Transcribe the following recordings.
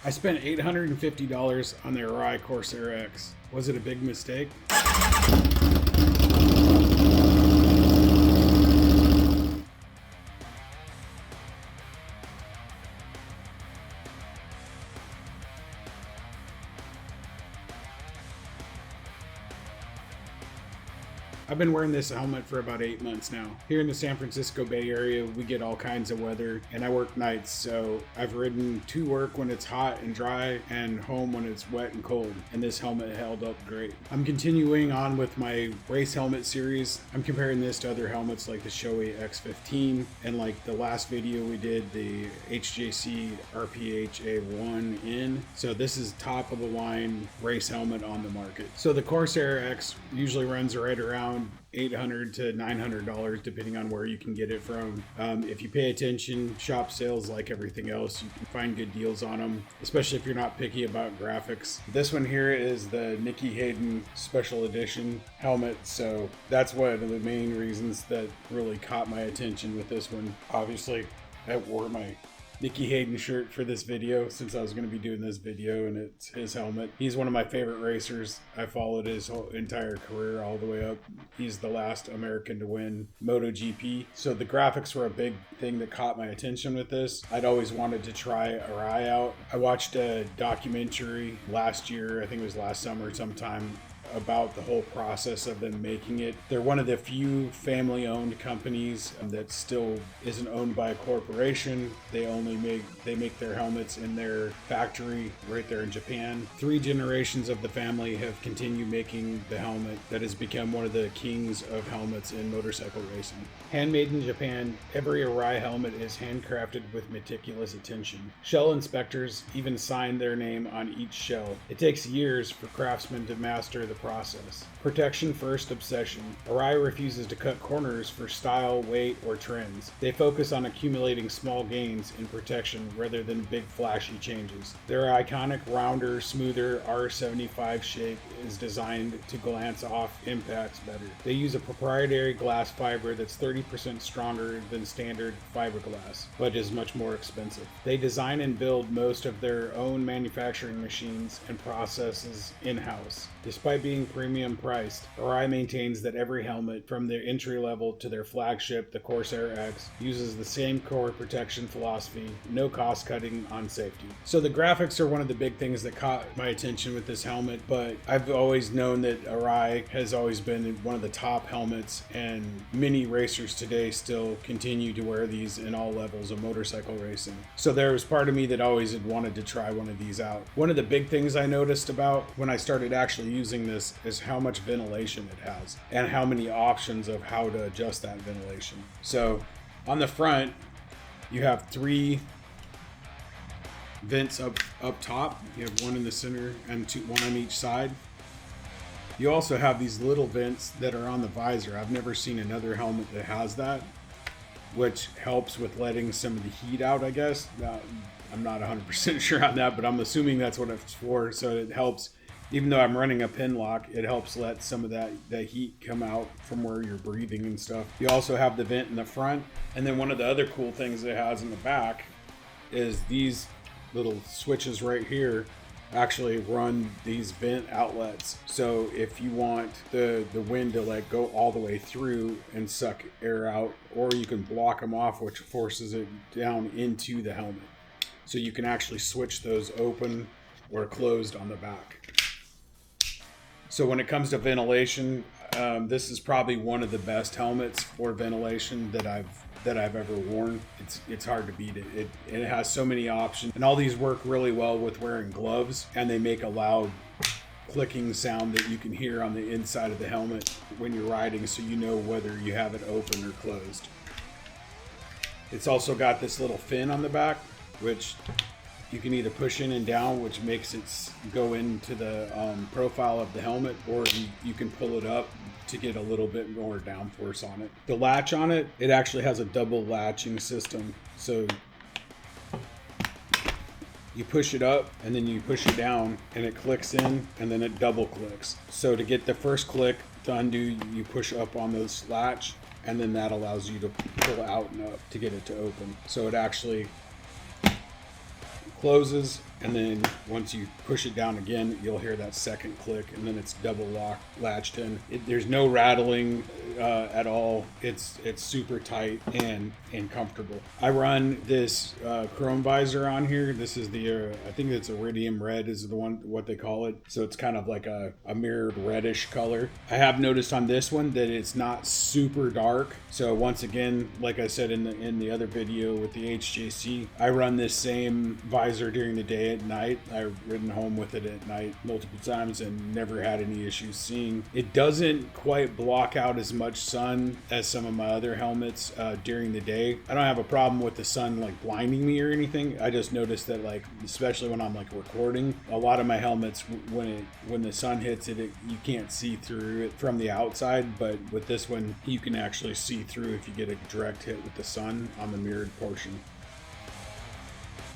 I spent $850 on the Arai Corsair-X. Was it a big mistake? I've been wearing this helmet for about 8 months now. Here in the San Francisco Bay Area, we get all kinds of weather, and I work nights, so I've ridden to work when it's hot and dry and home when it's wet and cold, and this helmet held up great. I'm continuing on with my race helmet series. I'm comparing this to other helmets like the Shoei X15, and like the last video we did, the HJC RPH A1N. So this is top of the line race helmet on the market. So the Corsair-X usually runs right around $800 to $900 depending on where you can get it from. If you pay attention, shop sales, like everything else, you can find good deals on them, especially if you're not picky about graphics. This one here is the Nikki Hayden special edition helmet, so that's one of the main reasons that really caught my attention with this one. Obviously, I wore my Nikki Hayden shirt for this video since I was going to be doing this video, and it's his helmet. He's one of my favorite racers. I followed his whole entire career all the way up. He's the last American to win Moto GP. So the graphics were a big thing that caught my attention with this. I'd always wanted to try Arai out. I watched a documentary last year, I think it was last summer sometime, about the whole process of them making it. They're one of the few family-owned companies that still isn't owned by a corporation. They make their helmets in their factory right there in Japan. 3 generations of the family have continued making the helmet that has become one of the kings of helmets in motorcycle racing. Handmade in Japan, every Arai helmet is handcrafted with meticulous attention. Shell inspectors even sign their name on each shell. It takes years for craftsmen to master the process. Protection first obsession. Arai refuses to cut corners for style, weight, or trends. They focus on accumulating small gains in protection rather than big flashy changes. Their iconic rounder, smoother R75 shape is designed to glance off impacts better. They use a proprietary glass fiber that's 30% stronger than standard fiberglass, but is much more expensive. They design and build most of their own manufacturing machines and processes in-house. Despite being premium priced, Arai maintains that every helmet, from their entry level to their flagship, the Corsair-X, uses the same core protection philosophy, no cost cutting on safety. So the graphics are one of the big things that caught my attention with this helmet, but I've always known that Arai has always been one of the top helmets, and many racers today still continue to wear these in all levels of motorcycle racing. So there was part of me that always had wanted to try one of these out. One of the big things I noticed about when I started actually using this is how much ventilation it has and how many options of how to adjust that ventilation. So on the front, you have 3 vents up top. You have one in the center and one on each side. You also have these little vents that are on the visor. I've never seen another helmet that has that, which helps with letting some of the heat out, I guess. I'm not 100% sure on that, but I'm assuming that's what it's for. So it helps. Even though I'm running a pin lock, it helps let some of that heat come out from where you're breathing and stuff. You also have the vent in the front. And then one of the other cool things it has in the back is these little switches right here actually run these vent outlets. So if you want the wind to like go all the way through and suck air out, or you can block them off, which forces it down into the helmet. So you can actually switch those open or closed on the back. So when it comes to ventilation, this is probably one of the best helmets for ventilation that I've ever worn. It's hard to beat it. It has so many options, and all these work really well with wearing gloves, and they make a loud clicking sound that you can hear on the inside of the helmet when you're riding, so you know whether you have it open or closed. It's also got this little fin on the back, which you can either push in and down, which makes it go into the profile of the helmet, or you can pull it up to get a little bit more downforce on it. The latch on it, it actually has a double latching system. So you push it up and then you push it down and it clicks in and then it double clicks. So to get the first click to undo, you push up on this latch, and then that allows you to pull out and up to get it to open. So it actually closes, and then once you push it down again, you'll hear that second click, and then it's double latched in. There's no rattling at all. It's super tight and comfortable. I run this chrome visor on here. This is the I think it's iridium red is the one, what they call it. So it's kind of like a mirrored reddish color. I have noticed on this one that it's not super dark. So once again, like I said in the other video with the HJC, I run this same visor during the day. At night, I've ridden home with it at night multiple times and never had any issues seeing. It doesn't quite block out as much sun as some of my other helmets during the day. I don't have a problem with the sun like blinding me or anything. I just noticed that, like, especially when I'm like recording, a lot of my helmets, when the sun hits it, you can't see through it from the outside, but with this one you can actually see through if you get a direct hit with the sun on the mirrored portion.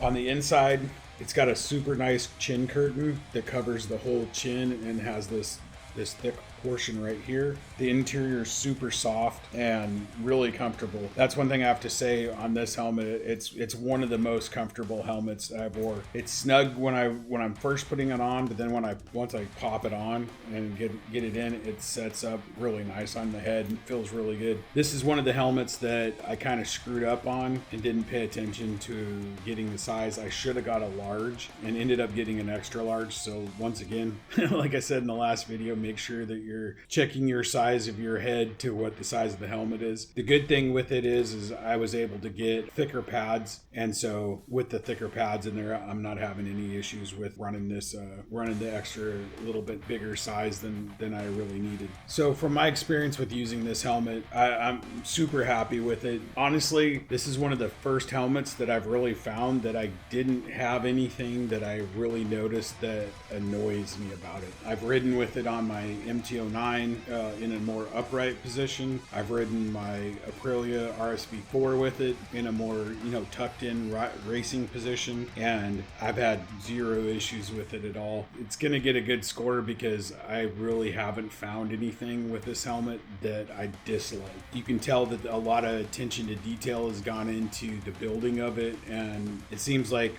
On the inside, it's got a super nice chin curtain that covers the whole chin and has this thick portion right here. The interior is super soft and really comfortable. That's one thing I have to say on this helmet. It's one of the most comfortable helmets I've wore. It's snug when I'm first putting it on, but then once I pop it on and get it in, it sets up really nice on the head and feels really good. This is one of the helmets that I kind of screwed up on and didn't pay attention to getting the size. I should have got a large and ended up getting an extra large. So once again, like I said in the last video, make sure that you're checking your size of your head to what the size of the helmet is. The good thing with it is I was able to get thicker pads, and so with the thicker pads in there, I'm not having any issues with running the extra little bit bigger size than I really needed. So from my experience with using this helmet, I'm super happy with it. Honestly, this is one of the first helmets that I've really found that I didn't have anything that I really noticed that annoys me about it. I've ridden with it on my MT-09 in a more upright position. I've ridden my Aprilia RSV4 with it in a more, tucked in racing position, and I've had zero issues with it at all. It's going to get a good score because I really haven't found anything with this helmet that I dislike. You can tell that a lot of attention to detail has gone into the building of it, and it seems like,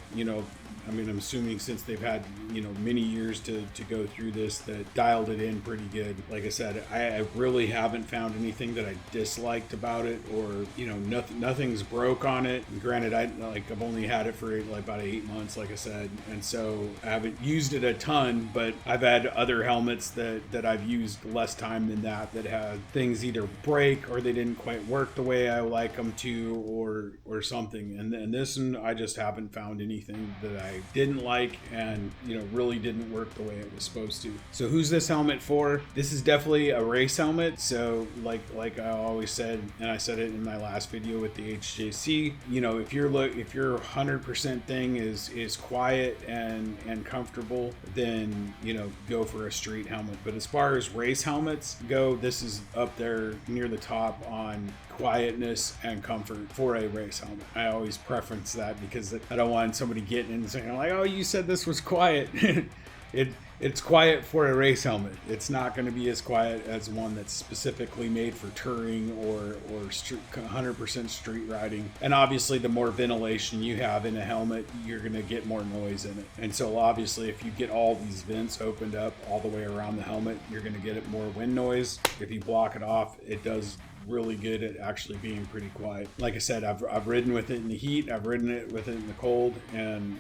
I'm assuming since they've had, many years to go through this, that dialed it in pretty good. Like I said, I really haven't found anything that I disliked about it, or, nothing's broke on it. And granted, I've only had it for about 8 months, like I said, and so I haven't used it a ton, but I've had other helmets that I've used less time than that had things either break or they didn't quite work the way I like them to, or something. And this one, I just haven't found anything that I didn't like and really didn't work the way it was supposed to. So who's this helmet for? This is definitely a race helmet. So like I always said, and I said it in my last video with the HJC, if your 100% thing is quiet and comfortable, then go for a street helmet. But as far as race helmets go, this is up there near the top on quietness and comfort for a race helmet. I always preference that because I don't want somebody getting in and saying like, oh, you said this was quiet. It's quiet for a race helmet. It's not going to be as quiet as one that's specifically made for touring or 100% street riding. And obviously, the more ventilation you have in a helmet, you're going to get more noise in it. And so obviously, if you get all these vents opened up all the way around the helmet, you're going to get more wind noise. If you block it off, it does really good at actually being pretty quiet. Like I said, I've ridden with it in the heat, I've ridden it with it in the cold, and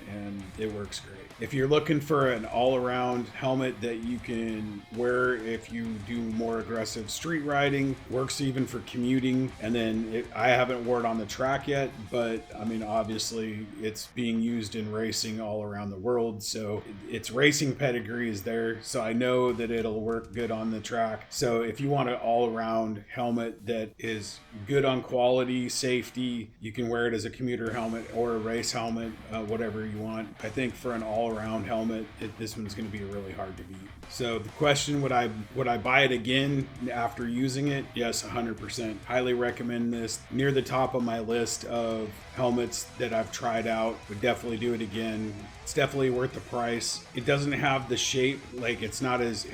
it works great. If you're looking for an all-around helmet that you can wear if you do more aggressive street riding, works even for commuting, and then I haven't worn it on the track yet, but obviously it's being used in racing all around the world, so its racing pedigree is there, so I know that it'll work good on the track. So if you want an all-around helmet that is good on quality, safety, you can wear it as a commuter helmet or a race helmet, whatever you want. I think for an all-around helmet, this one's going to be really hard to beat. So the question, would I buy it again after using it? Yes, 100%. Highly recommend this. Near the top of my list of helmets that I've tried out. Would definitely do it again. It's definitely worth the price. It doesn't have the shape, like it's not as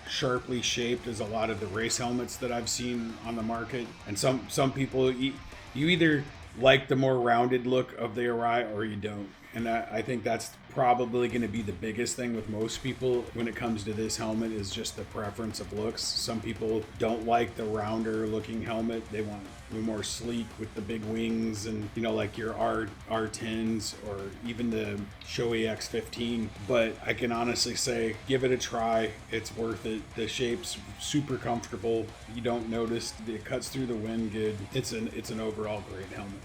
sharply shaped as a lot of the race helmets that I've seen on the market. And some people, you either like the more rounded look of the Arai or you don't. And I think that's probably going to be the biggest thing with most people when it comes to this helmet, is just the preference of looks. Some people don't like the rounder looking helmet. They want more sleek with the big wings, and like your R10s or even the Shoei X15. But I can honestly say, give it a try. It's worth it. The shape's super comfortable. You don't notice it cuts through the wind good. It's an overall great helmet.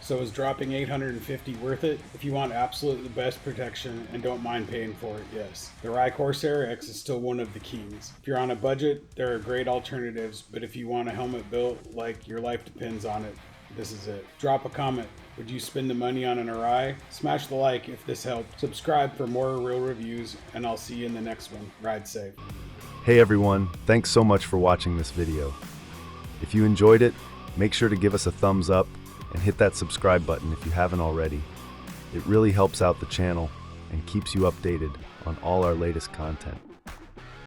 So is dropping $850 worth it? If you want absolutely the best protection and don't mind paying for it, yes. The Arai Corsair-X is still one of the keys. If you're on a budget, there are great alternatives, but if you want a helmet built like your life depends on it, this is it. Drop a comment. Would you spend the money on an Arai? Smash the like if this helped. Subscribe for more real reviews, and I'll see you in the next one. Ride safe. Hey everyone, thanks so much for watching this video. If you enjoyed it, make sure to give us a thumbs up and hit that subscribe button if you haven't already. It really helps out the channel and keeps you updated on all our latest content.